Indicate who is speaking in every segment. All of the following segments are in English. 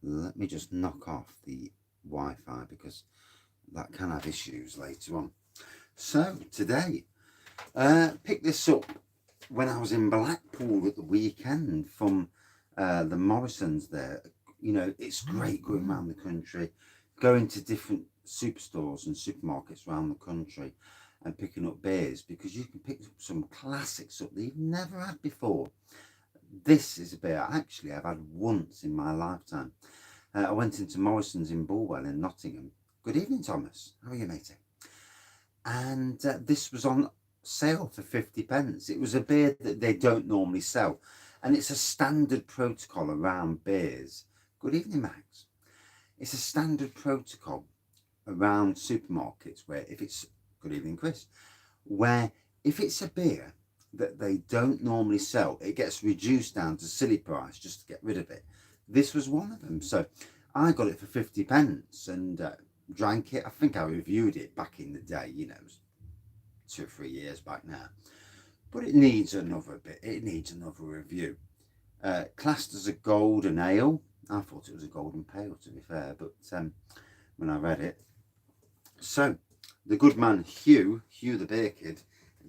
Speaker 1: Let me just knock off the Wi-Fi because that can have issues later on. So today, picked this up when I was in Blackpool at the weekend from the Morrisons there. You know, it's great going around the country, going to different superstores and supermarkets around the country and picking up beers, because you can pick up some classics up that you've never had before. This is a beer actually I've had once in my lifetime. I went into Morrison's in Bulwell in Nottingham. Good evening, Thomas. How are you, matey? And this was on sale for 50p. It was a beer that they don't normally sell, and it's a standard protocol around beers. Good evening, Max. It's a standard protocol around supermarkets where if it's, good evening, Chris, where if it's a beer that they don't normally sell, it gets reduced down to silly price just to get rid of it. This was one of them. So I got it for 50p and drank it. I think I reviewed it back in the day, you know, 2 or 3 years back now. But it needs another bit. It needs another review. Classed as a golden ale. I thought it was a golden pale, to be fair, but when I read it. So the good man Hugh the beer kid,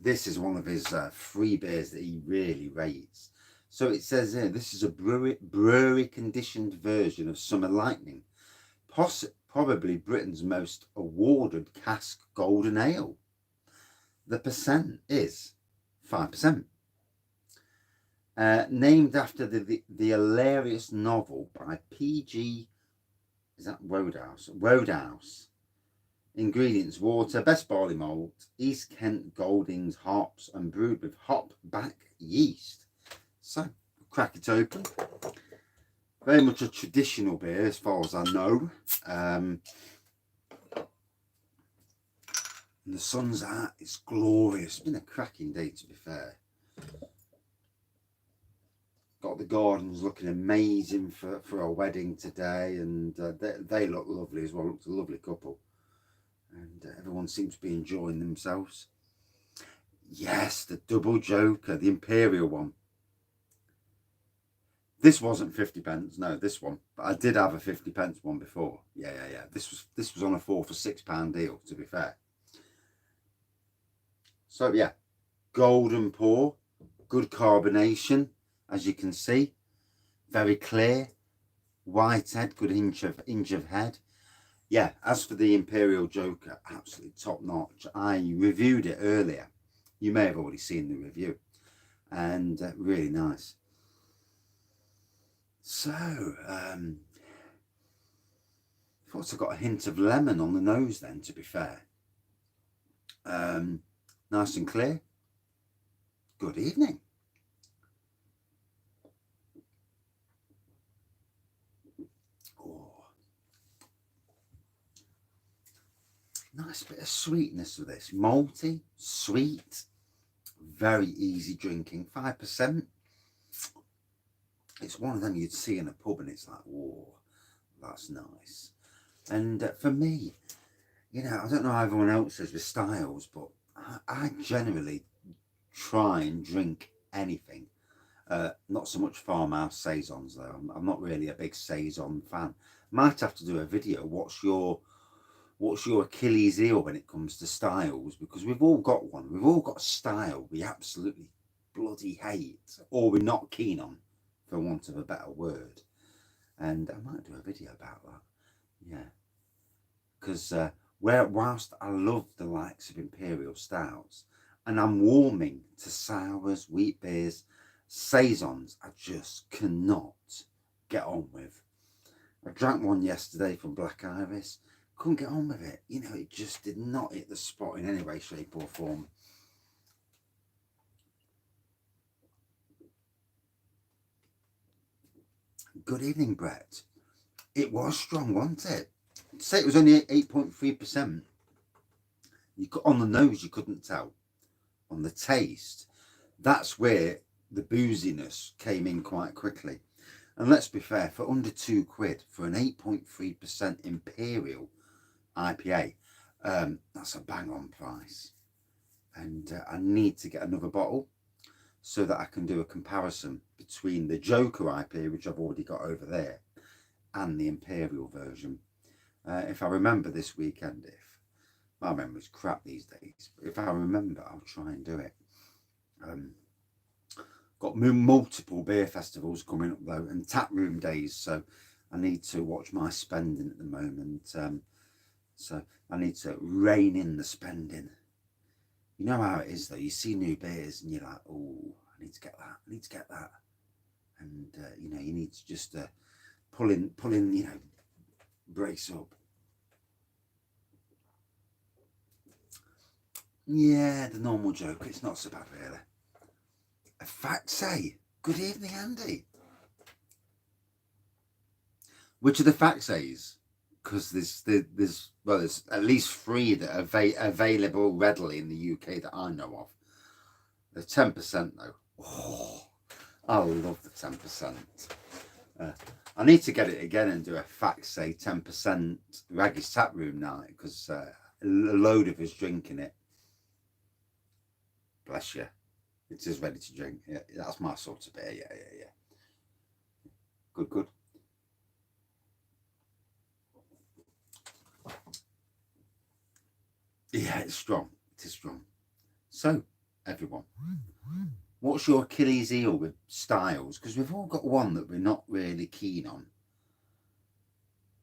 Speaker 1: this is one of his 3 beers that he really rates. So it says here, this is a brewery conditioned version of Summer Lightning, probably Britain's most awarded cask golden ale. The percent is 5%. Named after the hilarious novel by P.G. Is that Wodehouse? Wodehouse. Ingredients: water, best barley malt, East Kent Goldings hops, and brewed with Hopback yeast. So, crack it open. Very much a traditional beer as far as I know. And the sun's out, it's glorious. It's been a cracking day, to be fair. Got the gardens looking amazing for a wedding today, and they look lovely as well. Looked a lovely couple. And everyone seems to be enjoying themselves. Yes, the double joker, the imperial one. This wasn't 50p, no, this one. But I did have a 50p one before. Yeah. This was on a 4 for £6 deal, to be fair. So yeah, golden pour, good carbonation, as you can see. Very clear, white head, good inch of head. Yeah, as for the Imperial Joker, absolutely top notch. I reviewed it earlier. You may have already seen the review. And really nice. So, I thought I got a hint of lemon on the nose then, to be fair. Nice and clear. Good evening. Nice bit of sweetness with this. Malty, sweet, very easy drinking. 5%. It's one of them you'd see in a pub and it's like, whoa, that's nice. And for me, you know, I don't know how everyone else is with styles, but I generally try and drink anything. Not so much farmhouse saisons though. I'm not really a big saison fan. Might have to do a video. What's your Achilles heel when it comes to styles? Because we've all got one. We've all got a style we absolutely bloody hate, or we're not keen on, for want of a better word. And I might do a video about that. Yeah. Because whilst I love the likes of Imperial Stouts, and I'm warming to sours, wheat beers, saisons, I just cannot get on with. I drank one yesterday from Black Iris. Couldn't get on with it. You know, it just did not hit the spot in any way, shape or form. Good evening, Brett. It was strong, wasn't it? Say it was only 8.3%. On the nose, you couldn't tell. On the taste, that's where the booziness came in quite quickly. And let's be fair, for under £2 for an 8.3% Imperial IPA, that's a bang on price. And I need to get another bottle so that I can do a comparison between the Joker IPA, which I've already got over there, and the Imperial version. If I remember this weekend, if my memory's crap these days, but if I remember, I'll try and do it. Got multiple beer festivals coming up though, and tap room days, so I need to watch my spending at the moment. So I need to rein in the spending. You know how it is though, you see new beers and you're like, oh, I need to get that, I need to get that. And you know, you need to just pull in, you know, brace up. Yeah, the normal joke, it's not so bad really. A fact say, good evening Andy. Which of the fact says? Because there's at least 3 that are available readily in the UK that I know of. The 10% though. Oh, I love the 10%. I need to get it again and do a fact say 10% Wraggys tap room night, because a load of us drinking it. Bless you. It is ready to drink. Yeah, that's my sort of beer. Yeah. Good. Yeah, it's strong. It is strong. So, everyone, what's your Achilles heel with styles? Because we've all got one that we're not really keen on.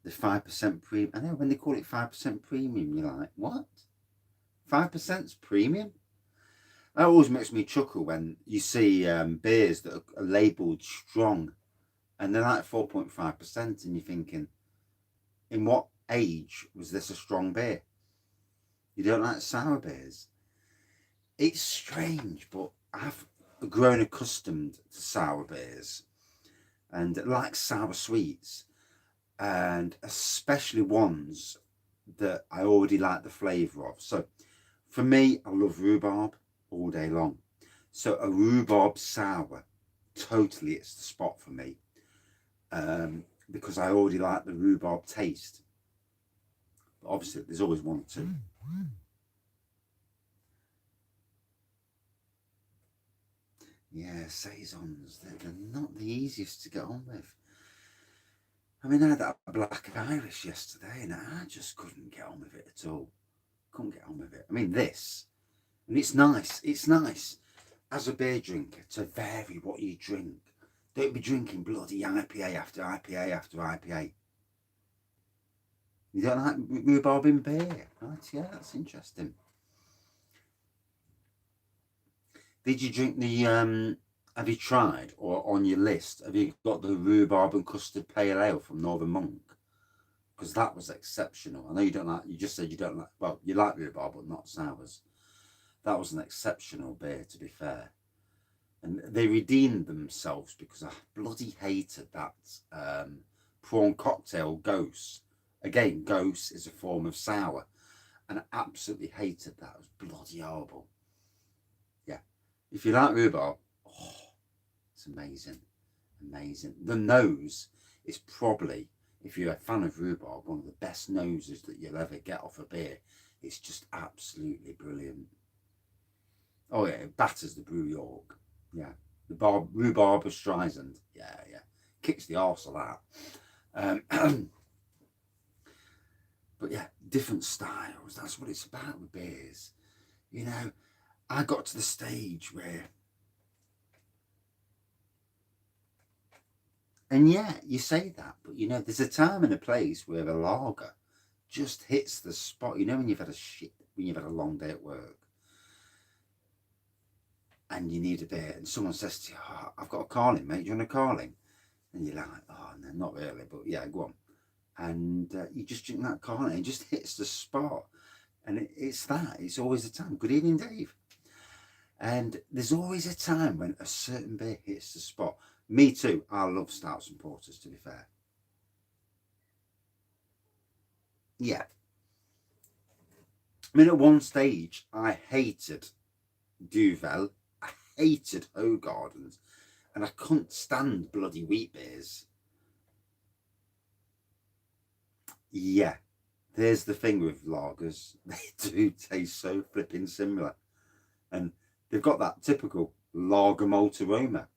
Speaker 1: The 5% premium. I know when they call it 5% premium, you're like, what? 5%'s premium? That always makes me chuckle when you see beers that are labelled strong and they're like 4.5%, and you're thinking, in what age was this a strong beer? You don't like sour beers? It's strange, but I've grown accustomed to sour beers and like sour sweets, and especially ones that I already like the flavour of. So for me, I love rhubarb all day long. So a rhubarb sour, totally it's the spot for me, because I already like the rhubarb taste. But obviously, there's always one or two. Yeah, saisons, they're not the easiest to get on with. I mean, I had that black Irish yesterday and I just couldn't get on with it at all. Couldn't get on with it. I mean, this, and it's nice as a beer drinker to vary what you drink. Don't be drinking bloody IPA after IPA after IPA. You don't like rhubarb in beer? Right, yeah, that's interesting. Did you drink the, have you tried, or on your list, have you got the rhubarb and custard pale ale from Northern Monk? Because that was exceptional. I know you don't like, you just said you don't like, well, you like rhubarb, but not sours. That was an exceptional beer, to be fair. And they redeemed themselves because I bloody hated that prawn cocktail Ghost. Again, Ghost is a form of sour. And I absolutely hated that. It was bloody horrible. Yeah. If you like rhubarb, oh, it's amazing. Amazing. The nose is probably, if you're a fan of rhubarb, one of the best noses that you'll ever get off a beer. It's just absolutely brilliant. Oh yeah, it batters the Brew York. Yeah. The rhubarb of Streisand. Yeah. Kicks the arse of that. But yeah, different styles. That's what it's about with beers. You know, I got to the stage where, and yeah, you say that, but you know, there's a time and a place where a lager just hits the spot. You know, when you've had a long day at work and you need a beer, and someone says to you, oh, I've got a Carling, mate, do you want a Carling? And you're like, oh no, not really, but yeah, go on. And you just drink that Carling, it just hits the spot. And it's always a time. Good evening, Dave. And there's always a time when a certain beer hits the spot. Me too. I love stouts and porters, to be fair. Yeah. I mean, at one stage, I hated Duvel. I hated Hoegaardens. And I couldn't stand bloody wheat beers. Yeah. There's the thing with lagers. They do taste so flipping similar. And they've got that typical lager malt aroma.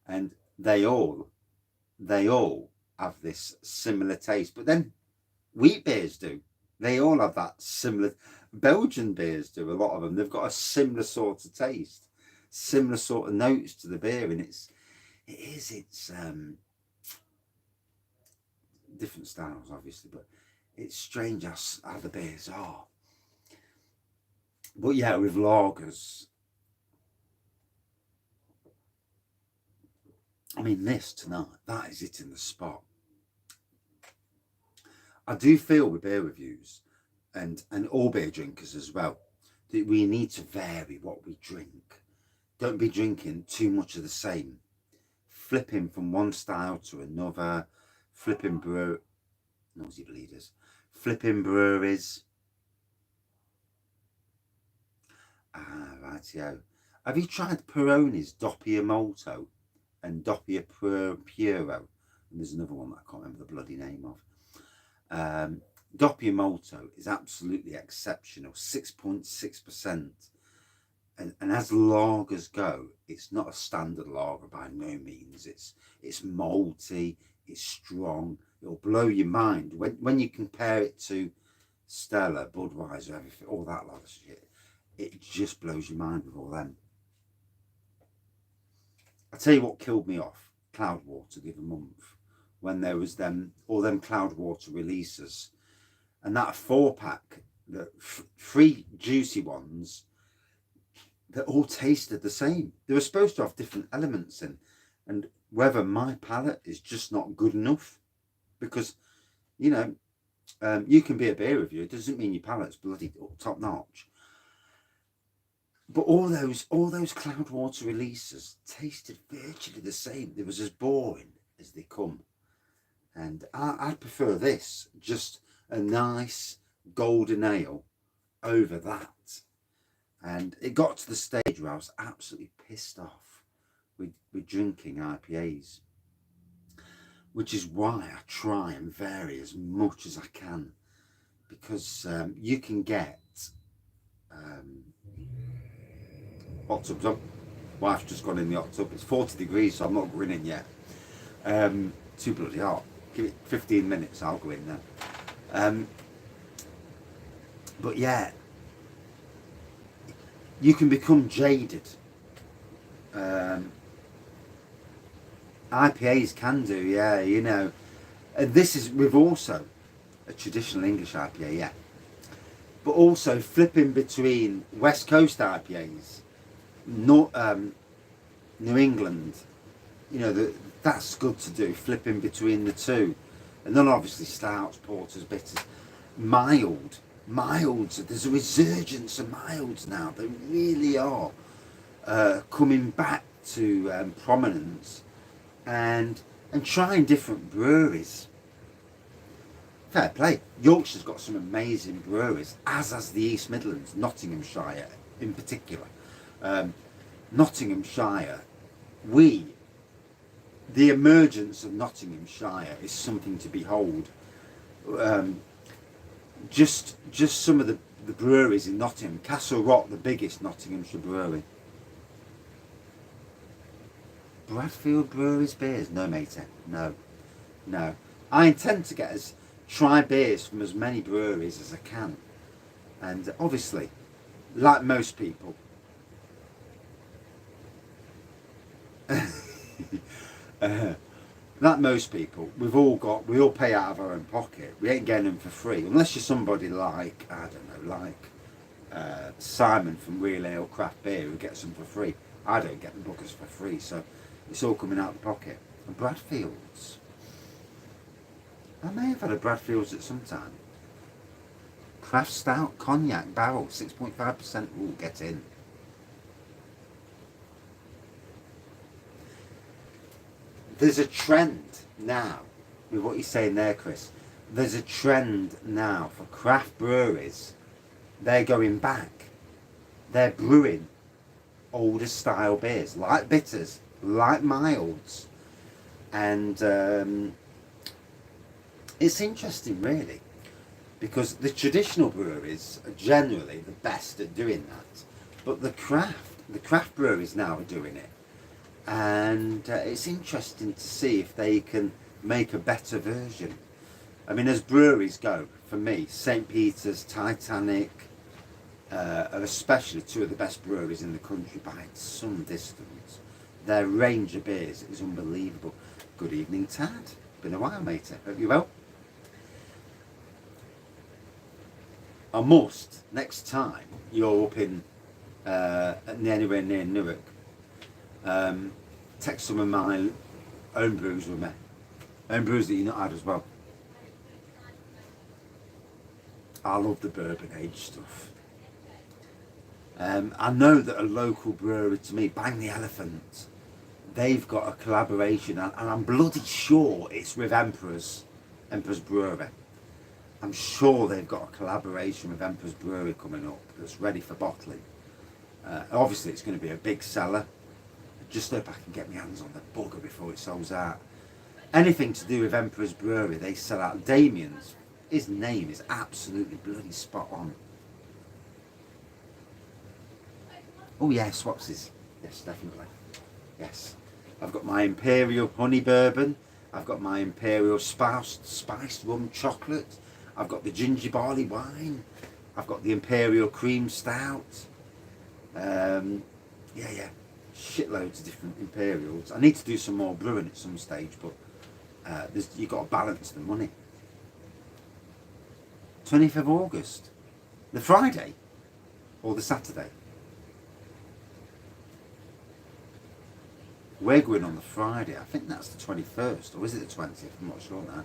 Speaker 1: And they all have this similar taste. But then wheat beers do. They all have that similar. Belgian beers do, a lot of them. They've got a similar sort of taste, similar sort of notes to the beer, and it's different styles, obviously, but it's strange how the beers are. But yeah, with lagers, I mean, this tonight, that is it in the spot. I do feel with beer reviews and all beer drinkers as well, that we need to vary what we drink. Don't be drinking too much of the same. Flipping from one style to another, flipping nosy bleeders, flipping breweries. Rightio. Have you tried Peroni's Doppio Molto and Doppio Puro? And there's another one that I can't remember the bloody name of. Doppio Molto is absolutely exceptional, 6.6%. And as lagers go, it's not a standard lager by no means. It's malty, it's strong. It'll blow your mind when you compare it to Stella, Budweiser, everything, all that lot of shit. It just blows your mind with all them. I tell you what killed me off: Cloudwater the other month, when there was all them Cloudwater releases, and that 4-pack, the 3 juicy ones, that all tasted the same. They were supposed to have different elements in, and whether my palate is just not good enough, because you know, you can be a beer reviewer, it doesn't mean your palate's bloody top notch. But all those Cloudwater releases tasted virtually the same. They was as boring as they come. And I prefer this, just a nice golden ale over that. And it got to the stage where I was absolutely pissed off with drinking IPAs, which is why I try and vary as much as I can, because you can get hot tubs up. Wife's just gone in the hot tub. It's 40 degrees, so I'm not going in yet. Too bloody hot. Give it 15 minutes, I'll go in there. But yeah, you can become jaded. IPAs can do, yeah, you know. And this is with also a traditional English IPA, yeah. But also flipping between West Coast IPAs, New England, you know, that's good to do, flipping between the two. And then obviously stouts, porters, bitters. Milds, there's a resurgence of milds now. They really are coming back to prominence, and trying different breweries. Fair play. Yorkshire's got some amazing breweries, as has the East Midlands, Nottinghamshire in particular. Nottinghamshire, the emergence of Nottinghamshire is something to behold. Just some of the breweries in Nottingham. Castle Rock, the biggest Nottinghamshire brewery. Bradfield Brewery's beers? No, matey. No. I intend to try beers from as many breweries as I can. And obviously, like most people, we all pay out of our own pocket. We ain't getting them for free, unless you're somebody like, I don't know, like Simon from Real Ale Craft Beer, who gets them for free. I don't get the buggers for free, so it's all coming out of the pocket. And Bradfields, I may have had a Bradfields at some time. Craft Stout Cognac Barrel, 6.5%. Ooh, get in. There's a trend now, with what you're saying there, Chris. There's a trend now for craft breweries. They're going back. They're brewing older style beers, like bitters, like milds. And it's interesting, really, because the traditional breweries are generally the best at doing that. But the craft breweries now are doing it. And it's interesting to see if they can make a better version. I mean, as breweries go, for me, St. Peter's, Titanic, are especially two of the best breweries in the country by some distance. Their range of beers is unbelievable. Good evening, Tad. Been a while, matey. Hope you well. I must, next time you're up in anywhere near Newark, take some of my own brews with me. Own brews that you've not had as well. I love the bourbon age stuff. I know that a local brewery to me, Bang the Elephant, they've got a collaboration, and I'm bloody sure it's with Emperor's Brewery. I'm sure they've got a collaboration with Emperor's Brewery coming up that's ready for bottling. Obviously it's going to be a big seller. I just hope I can get my hands on the bugger before it sells out. Anything to do with Emperor's Brewery, they sell out. Damien's, his name is absolutely bloody spot on. Oh yes, what's this? Yes, definitely. Yes. I've got my Imperial Honey Bourbon. I've got my Imperial Spiced Rum Chocolate. I've got the Ginger Barley Wine. I've got the Imperial Cream Stout. Yeah. Shitloads of different Imperials. I need to do some more brewing at some stage, but you've got to balance the money. 20th of August. The Friday? Or the Saturday? We're going on the Friday. I think that's the 21st. Or is it the 20th? I'm not sure now.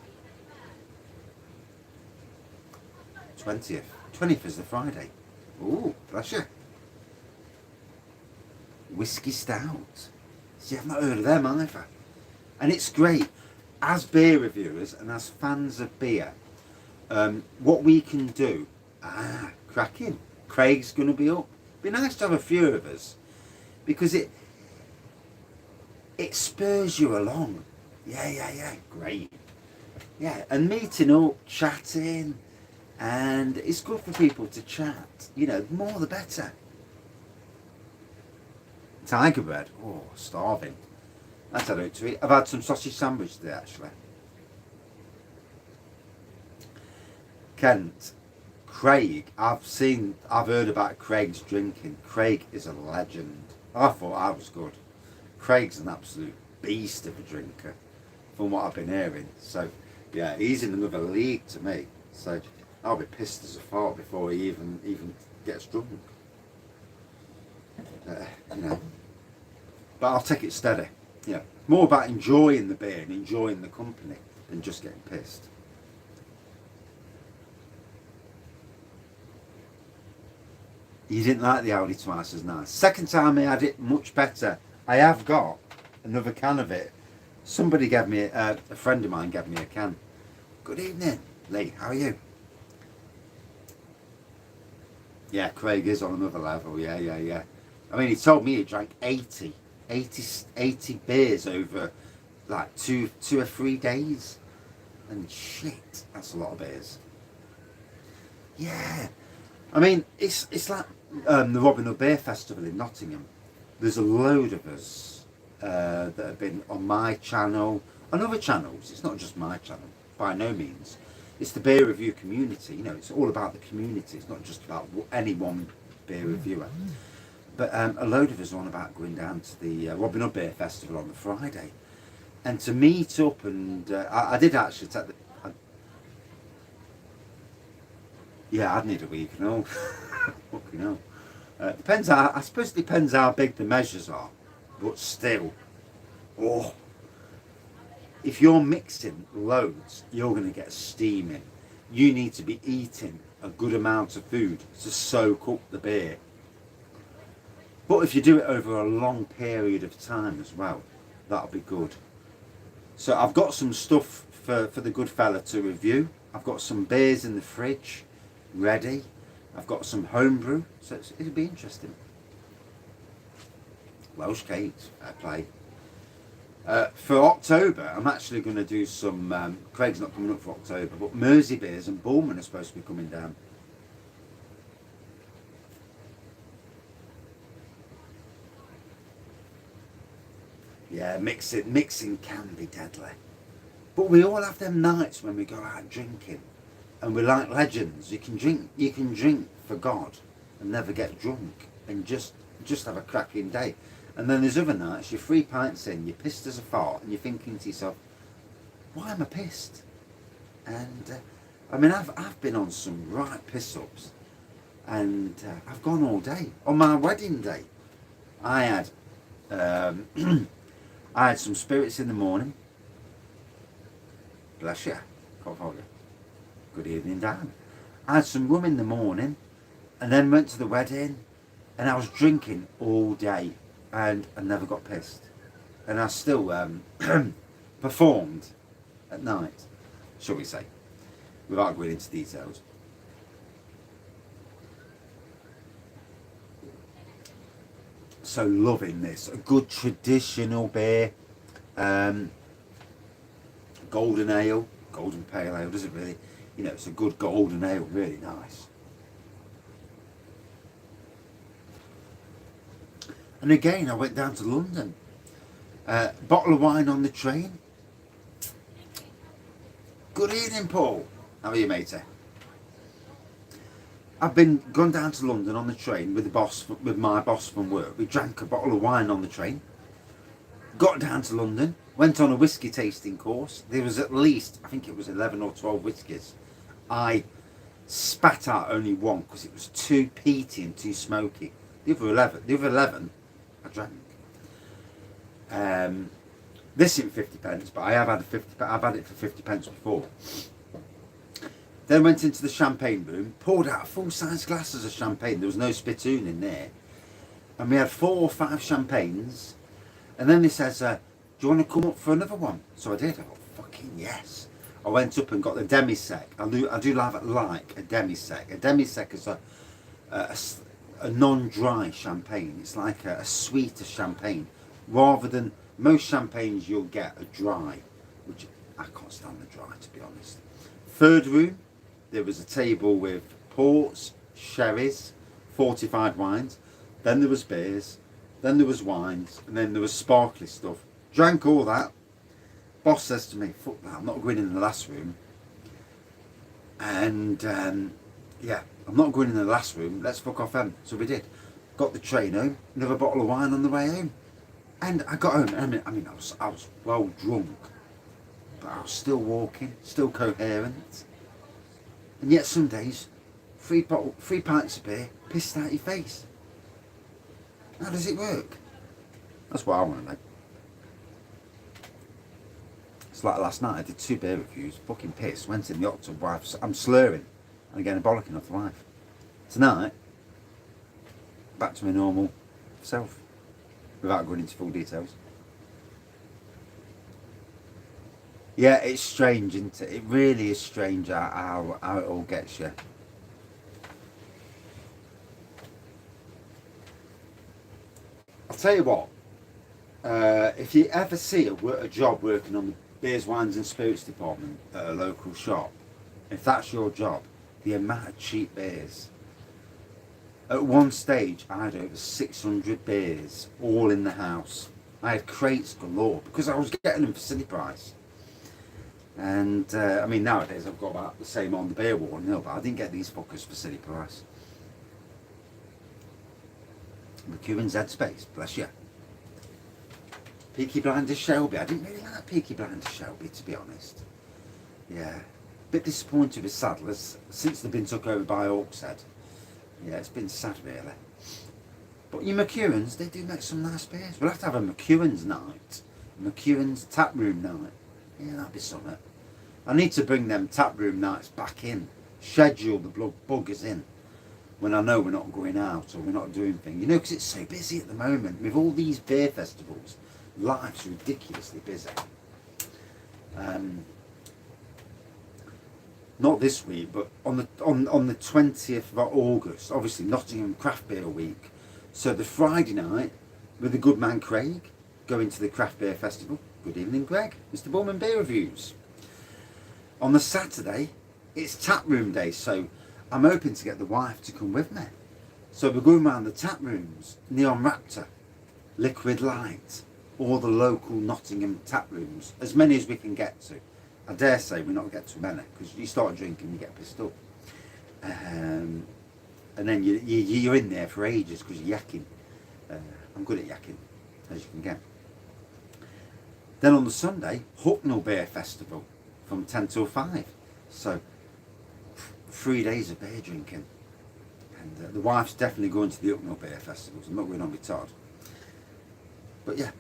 Speaker 1: 20th. 20th is the Friday. Ooh, bless you. Whiskey Stout. See, I've not heard of them either. And it's great. As beer reviewers and as fans of beer, what we can do... cracking. Craig's going to be up. Be nice to have a few of us. Because it spurs you along. Yeah. Great. Yeah, and meeting up, chatting... And it's good for people to chat. You know, the more the better. Tiger bread. Oh, starving. That's what I don't to eat. I've had some sausage sandwich today, actually. Kent. Craig. I've heard about Craig's drinking. Craig is a legend. I thought I was good. Craig's an absolute beast of a drinker, from what I've been hearing. So, yeah, he's in another league to me. So... I'll be pissed as a fart before he even gets drunk. You know. But I'll take it steady. Yeah. More about enjoying the beer and enjoying the company than just getting pissed. You didn't like the Audi twice as nice. Second time I had it, much better. I have got another can of it. Somebody gave me, a friend of mine gave me a can. Good evening, Lee. How are you? Yeah, Craig is on another level, yeah. I mean, he told me he drank 80 beers over like two or 3 days. And shit, that's a lot of beers. Yeah. I mean, it's like the Robin Hood Beer Festival in Nottingham. There's a load of us that have been on my channel, on other channels. It's not just my channel, by no means. It's the beer review community, you know, it's all about the community. It's not just about any one beer reviewer. But a load of us are on about going down to the Robin Hood Beer Festival on the Friday. And to meet up and... I did actually take the... yeah, I'd need a week, you know. Fucking hell. Depends how, I suppose it depends how big the measures are. But still. Oh... If you're mixing loads, you're going to get steaming. You need to be eating a good amount of food to soak up the beer. But if you do it over a long period of time as well, that'll be good. So I've got some stuff for the good fella to review. I've got some beers in the fridge ready. I've got some homebrew, so it'll be interesting. Welsh cakes, fair play. For October, I'm actually going to do some, Craig's not coming up for October, but Mersey beers and Bullman are supposed to be coming down. Yeah, mixing can be deadly. But we all have them nights when we go out drinking, and we're like legends. You can drink for God and never get drunk, and just have a cracking day. And then there's other nights, you're 3 pints in, you're pissed as a fart, and you're thinking to yourself, why am I pissed? And I mean, I've been on some right piss-ups, and I've gone all day. On my wedding day, I had I had some spirits in the morning. Bless you. Can't hold you. Good evening, Dan. I had some rum in the morning, and then went to the wedding, and I was drinking all day, and I never got pissed. And I still performed at night, shall we say, without going into details. So loving this. A good traditional beer. Golden ale, golden pale ale, does it really? You know, it's a good golden ale, really nice. And again, I went down to London. Bottle of wine on the train. Good evening, Paul. How are you, matey? I've gone down to London on the train with my boss from work. We drank a bottle of wine on the train. Got down to London, went on a whiskey tasting course. There was at least, I think it was 11 or 12 whiskies. I spat out only one because it was too peaty and too smoky. The other 11 I drank. This isn't 50 pence, but I've had it for 50 pence before. Then went into the champagne room, poured out full-size glasses of champagne. There was no spittoon in there. And we had 4 or 5 champagnes. And then he says, do you want to come up for another one? So I did. I thought, fucking yes. I went up and got the demi-sec. I do like a demi-sec. A demi-sec is a non-dry champagne. It's like a sweeter champagne. Rather than most champagnes you'll get are dry, which I can't stand the dry, to be honest. Third room, there was a table with ports, sherries, fortified wines. Then there was beers. Then there was wines, and then there was sparkly stuff. Drank all that. Boss says to me, fuck that, I'm not going in the last room. And yeah, I'm not going in the last room, let's fuck off then. So we did. Got the train home, another bottle of wine on the way home. And I got home, and I mean, I was well drunk, but I was still walking, still coherent. And yet some days, 3 pints of beer, pissed out your face. How does it work? That's what I want to know. It's like last night, I did 2 beer reviews, fucking pissed, went in the octave wife, I'm slurring, and again, bollocking off the wife. Tonight, back to my normal self, without going into full details. Yeah, it's strange, isn't it? It really is strange how it all gets you. I'll tell you what, if you ever see a job working on the beers, wines and spirits department at a local shop, if that's your job, the amount of cheap beers. At one stage I had over 600 beers all in the house. I had crates galore because I was getting them for silly price. And I mean, nowadays I've got about the same on the beer wall, but I didn't get these fuckers for silly price. McEwen's Headspace, bless you. Peaky Blinders Shelby. I didn't really like Peaky Blinders Shelby, to be honest. Yeah. Bit disappointed with Saddlers since they've been took over by Hawkshead. Yeah, it's been sad, really. But your McEwen's, they do make some nice beers. We'll have to have a McEwen's night. McEwen's tap room night. Yeah, that'd be something. I need to bring them tap room nights back in. Schedule the buggers in. When I know we're not going out or we're not doing things. You know, because it's so busy at the moment. With all these beer festivals, life's ridiculously busy. Not this week, but on the 20th of August, obviously Nottingham Craft Beer Week. So the Friday night, with the good man Craig, going to the Craft Beer Festival. Good evening, Greg. Mr. Bullman Beer Reviews. On the Saturday, it's tap room day, so I'm hoping to get the wife to come with me. So we're going around the tap rooms, Neon Raptor, Liquid Light, all the local Nottingham tap rooms, as many as we can get to. I dare say we not get too many, because you start drinking, you get pissed up. And then you're in there for ages because you're yakking. I'm good at yakking, as you can get. Then on the Sunday, Hucknall Beer Festival from 10 till 5. So 3 days of beer drinking. And the wife's definitely going to the Hucknall Beer Festival, so I'm not going on with Todd. But yeah,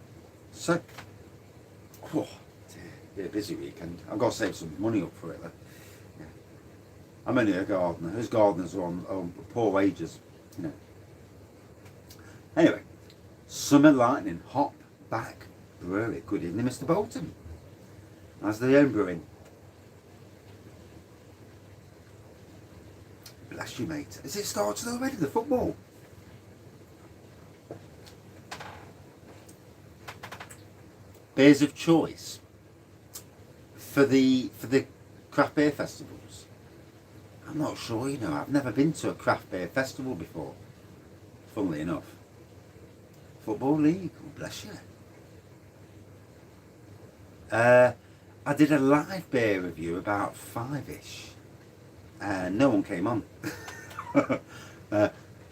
Speaker 1: so, oh, be a busy weekend. I've got to save some money up for it though. Yeah. I'm only a gardener. Who's gardeners are on poor wages, you know. Anyway, Summer Lightning, Hopback Brewery. Good evening, Mr. Bolton. How's the home brewing? Bless you, mate. Has it started already, the football? Beers of choice for the craft beer festivals. I'm not sure, you know. I've never been to a craft beer festival before. Funnily enough. Football League, oh, bless you. I did a live beer review about 5ish. No one came on.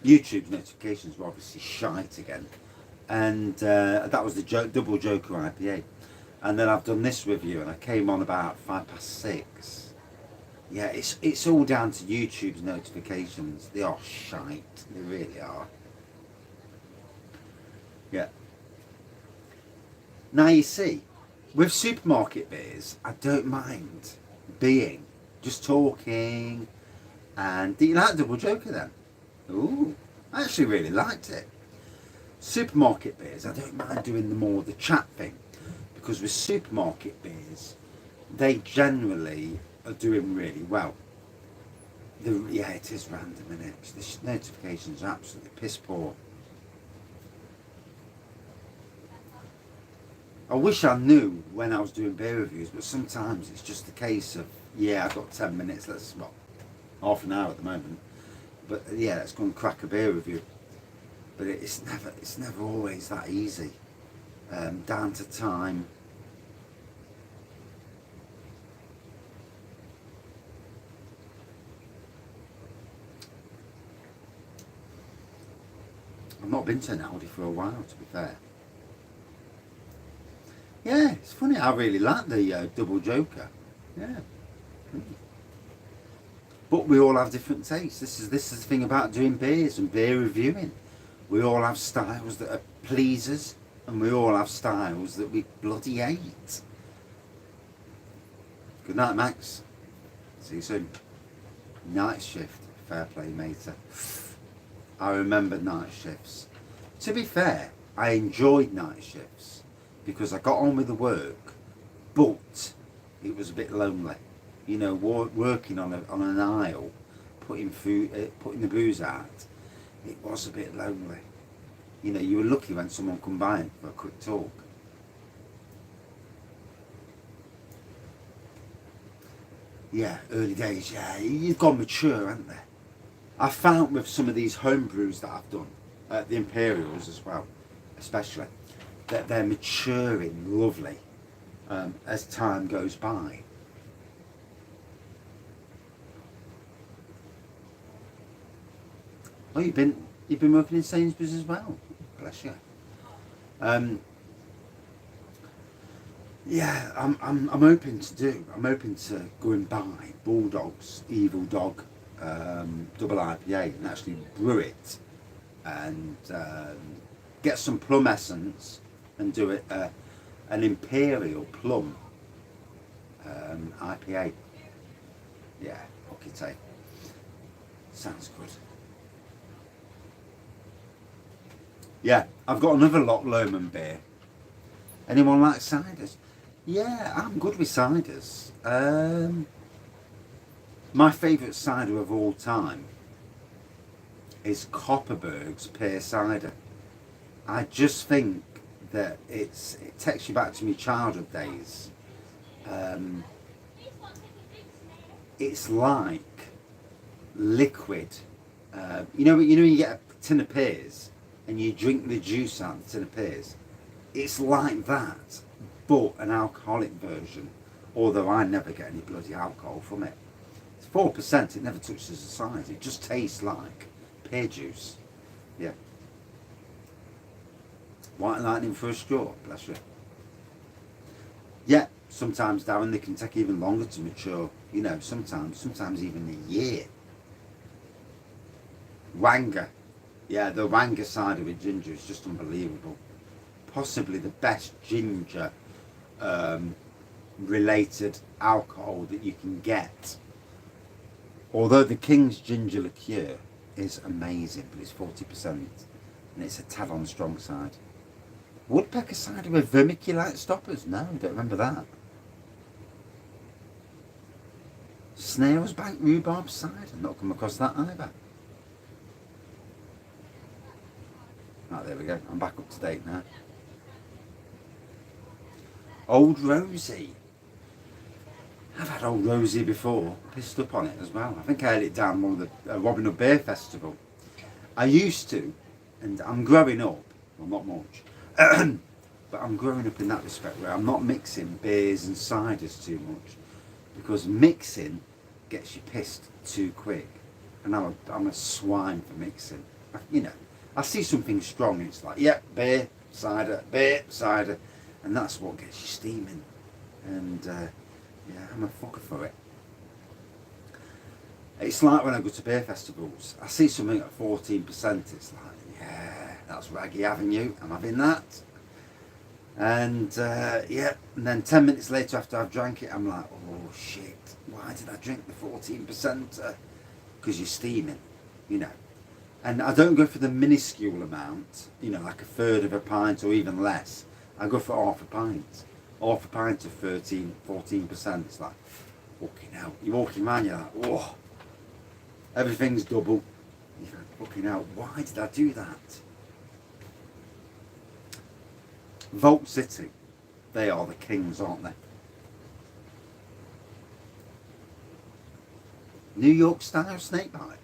Speaker 1: YouTube's notifications were obviously shite again. And that was the double Joker IPA. And then I've done this review and I came on about 6:05. Yeah, it's all down to YouTube's notifications. They are shite. They really are. Yeah. Now you see, with supermarket beers, I don't mind being just talking. And do you like Double Joker then? Ooh, I actually really liked it. Supermarket beers, I don't mind doing the chat thing, because with supermarket beers, they generally are doing really well. Yeah, it is random, isn't it? The notifications are absolutely piss poor. I wish I knew when I was doing beer reviews, but sometimes it's just a case of, yeah, I've got 10 minutes, half an hour at the moment. But yeah, let's go and crack a beer review. But it's never always that easy. Down to time. I've not been to an Aldi for a while, to be fair. Yeah, it's funny. I really like the Double Joker. Yeah. But we all have different tastes. This is the thing about doing beers and beer reviewing. We all have styles that are pleasers, and we all have styles that we bloody hate. Good night, Max. See you soon. Night shift. Fair play, mater. I remember night shifts. To be fair, I enjoyed night shifts because I got on with the work, but it was a bit lonely. You know, working on an aisle, putting the booze out. It was a bit lonely. You know, you were lucky when someone come by for a quick talk. Yeah, early days, yeah. You've gone mature, haven't they? I found with some of these home brews that I've done, the Imperials as well, especially, that they're maturing lovely as time goes by. Oh, you've been working in Sainsbury's as well. Bless you. Yeah, I'm hoping to go and buy Bulldog's Evil Dog double IPA and actually brew it and get some plum essence and do it an Imperial plum IPA. Yeah, okay, sounds good. Yeah, I've got another Loch Lomond beer. Anyone like ciders? Yeah, I'm good with ciders. My favourite cider of all time is Copperberg's Pear Cider. I just think that it takes you back to my childhood days. It's like liquid. You know you get a tin of pears and you drink the juice out of the tin of pears. It's like that, but an alcoholic version although I never get any bloody alcohol from it. It's 4%, it never touches the sides, it just tastes like pear juice. Yeah. White lightning for a straw, bless you. Yeah, sometimes, Darren, they can take even longer to mature. You know, sometimes even a year. Wanger. Yeah, the Wanger cider with ginger is just unbelievable. Possibly the best ginger related alcohol that you can get. Although the King's ginger liqueur is amazing, but it's 40% and it's a tad on the strong side. Woodpecker cider with vermiculite stoppers? No, don't remember that. Snail's Bank rhubarb cider? Not come across that either. Right, there we go. I'm back up to date now. Old Rosie. I've had Old Rosie before. Pissed up on it as well. I think I had it down one of the Robin Hood Beer Festival. I used to, and I'm growing up. Well, not much. But I'm growing up in that respect where I'm not mixing beers and ciders too much, because mixing gets you pissed too quick, and I'm a swine for mixing. You know, I see something strong and it's like, yep, beer, cider, and that's what gets you steaming. And yeah, I'm a fucker for it. It's like when I go to beer festivals, I see something at 14%, it's like, yeah, that's Wraggy Avenue, I'm having that. And yeah, and then 10 minutes later after I've drank it, I'm like, oh shit, why did I drink the 14%? Because you're steaming, you know. And I don't go for the minuscule amount, you know, like a third of a pint or even less. I go for half a pint. Half a pint of 13, 14%. It's like, fucking hell. You're walking around, you're like, oh, everything's double. You're like, fucking hell, why did I do that? Vault City, they are the kings, aren't they? New York style snakebite.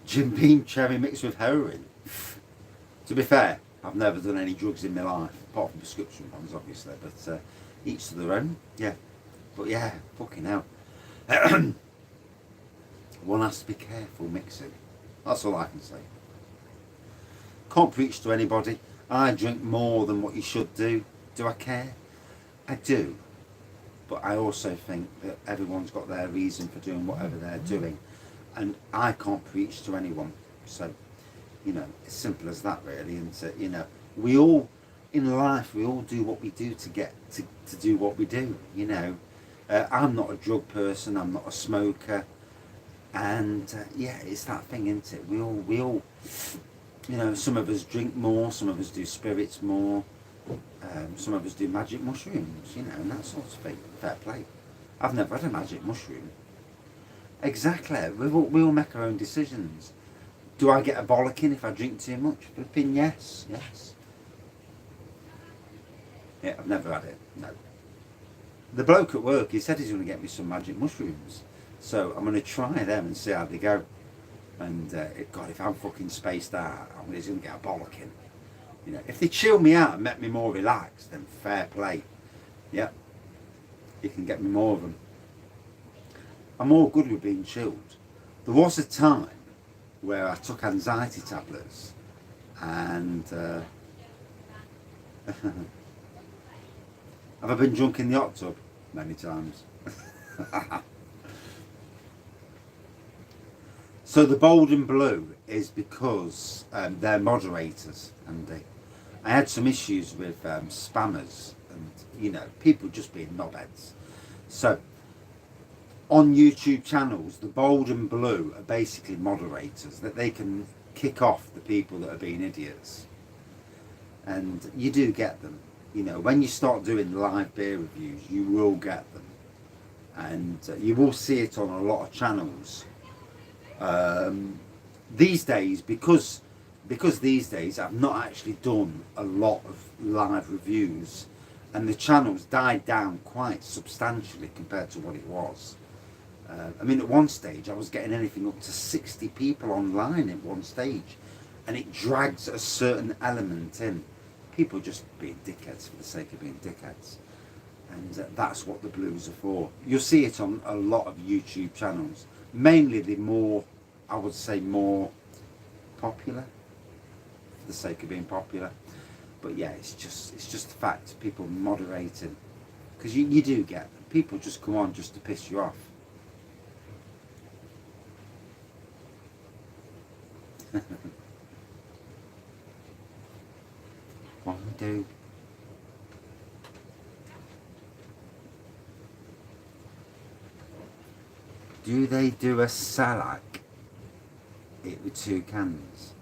Speaker 1: Jim Beam cherry mixed with heroin. To be fair, I've never done any drugs in my life, apart from prescription ones, obviously, but each to their own, yeah. But yeah, fucking hell. One has to be careful mixing. That's all I can say. Can't preach to anybody. I drink more than what you should do. Do I care? I do. But I also think that everyone's got their reason for doing whatever they're doing. And I can't preach to anyone. So, you know, as simple as that really. And you know, we all, in life, we all do what we do to get to do what we do, you know. I'm not a drug person, I'm not a smoker. And yeah, it's that thing, isn't it? We all, you know, some of us drink more, some of us do spirits more, some of us do magic mushrooms, you know, and that sort of thing. Fair play. I've never had a magic mushroom. Exactly. We all make our own decisions. Do I get a bollocking if I drink too much? Flipping yes. Yeah, I've never had it, no. The bloke at work, he said he's going to get me some magic mushrooms. So I'm going to try them and see how they go. And God, if I'm fucking spaced out, I'm just going to get a bollocking. You know, if they chill me out and make me more relaxed, then fair play. Yeah, you can get me more of them. I'm all good with being chilled. There was a time where I took anxiety tablets and have I been drunk in the hot tub? Many times. So the bold and blue is because they're moderators, and I had some issues with spammers and, you know, people just being knobheads. So on YouTube channels, the bold and blue are basically moderators, that they can kick off the people that are being idiots. And you do get them. You know, when you start doing live beer reviews, you will get them. And you will see it on a lot of channels. These days, because these days I've not actually done a lot of live reviews, and the channel's died down quite substantially compared to what it was. I mean, at one stage I was getting anything up to 60 people online at one stage, and it drags a certain element in. People just being dickheads for the sake of being dickheads, and that's what the blues are for. You'll see it on a lot of YouTube channels, mainly the more, I would say, more popular, for the sake of being popular. But yeah, it's just the fact, people moderating, because you do get people just come on just to piss you off. What do? Do they do a salak it with 2 cans?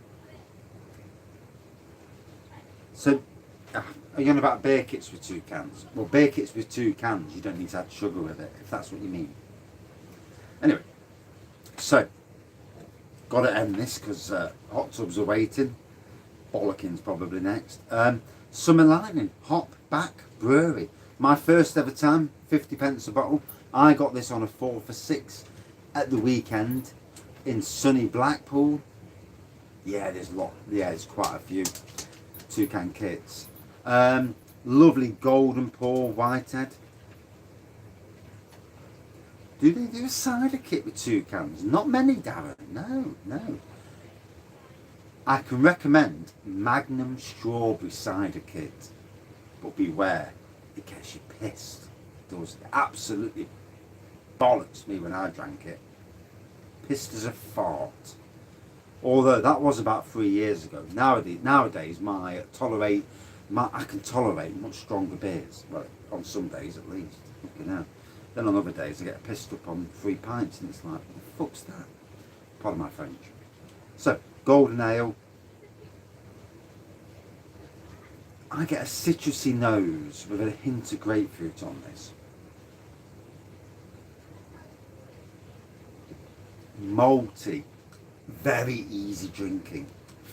Speaker 1: So, are you on about beer kits with 2 cans? Well, beer kits with 2 cans, you don't need to add sugar with it, if that's what you mean. Anyway, so, got to end this because hot tubs are waiting. Bollocking's probably next. Summer Lightning, Hopback Brewery. My first ever time, 50p a bottle. I got this on a 4 for 6 at the weekend in sunny Blackpool. Yeah, there's quite a few 2-can kits. Lovely golden pour whitehead. Do they do a cider kit with 2 cans? Not many, Darren. No. I can recommend Magnum Strawberry Cider Kit, but beware, it gets you pissed. It does absolutely bollocks me when I drank it. Pissed as a fart. Although that was about 3 years ago. Nowadays I can tolerate much stronger beers. Well, on some days at least. You know. Then on other days I get pissed up on 3 pints, and it's like, what the fuck's that? Pardon my French. So, golden ale. I get a citrusy nose with a hint of grapefruit on this. Malty, very easy drinking.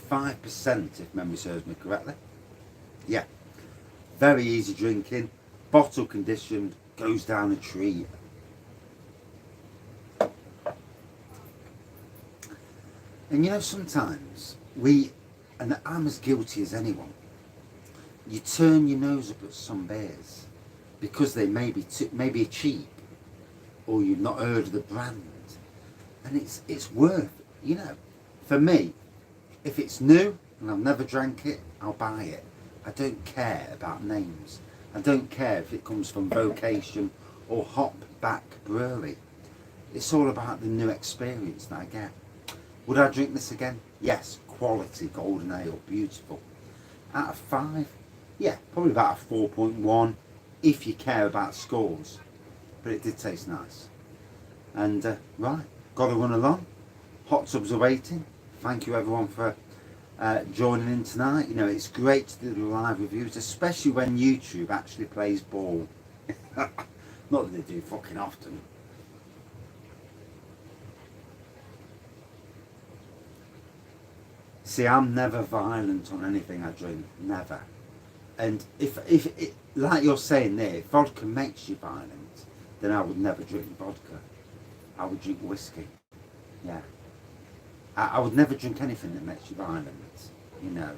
Speaker 1: 5% if memory serves me correctly. Yeah, very easy drinking. Bottle conditioned, goes down a tree. And you know, sometimes and I'm as guilty as anyone, you turn your nose up at some beers because they may be cheap, or you've not heard of the brand, and it's worth, you know, for me, if it's new and I've never drank it, I'll buy it. I don't care about names. I don't care if it comes from Vocation or Hopback Brewery. It's all about the new experience that I get. Would I drink this again? Yes, quality golden ale, beautiful. Out of 5, yeah, probably about a 4.1 if you care about scores. But it did taste nice. And right, got to run along. Hot tubs are waiting. Thank you everyone for joining in tonight. You know, it's great to do the live reviews, especially when YouTube actually plays ball. Not that they do fucking often. See, I'm never violent on anything I drink, never. And if it, like you're saying there, if vodka makes you violent, then I would never drink vodka. I would drink whiskey. Yeah. I would never drink anything that makes you violent, you know.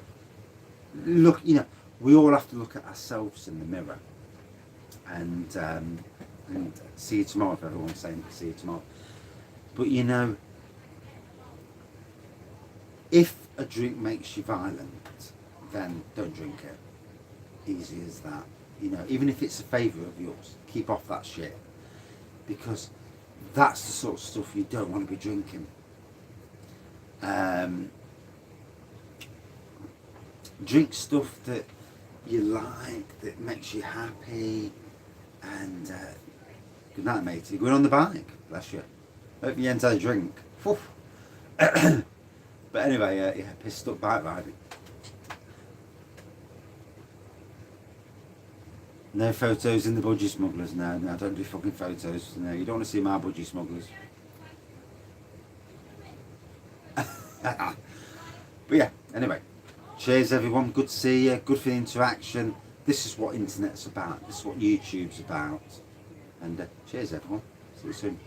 Speaker 1: Look, you know, we all have to look at ourselves in the mirror. And see you tomorrow, if everyone's saying see you tomorrow. But you know, if a drink makes you violent, then don't drink it. Easy as that. You know, even if it's a favourite of yours, keep off that shit. Because that's the sort of stuff you don't want to be drinking. Drink stuff that you like, that makes you happy. And good night, matey. You're going on the bike, bless you. Hope you enjoy a drink. But anyway, yeah, pissed up bike riding. No photos in the budgie smugglers. No, I don't do fucking photos. No, you don't want to see my budgie smugglers. But yeah, anyway, cheers everyone. Good to see you. Good for the interaction. this is what internet's about. This is what YouTube's about. And cheers, everyone. See you soon.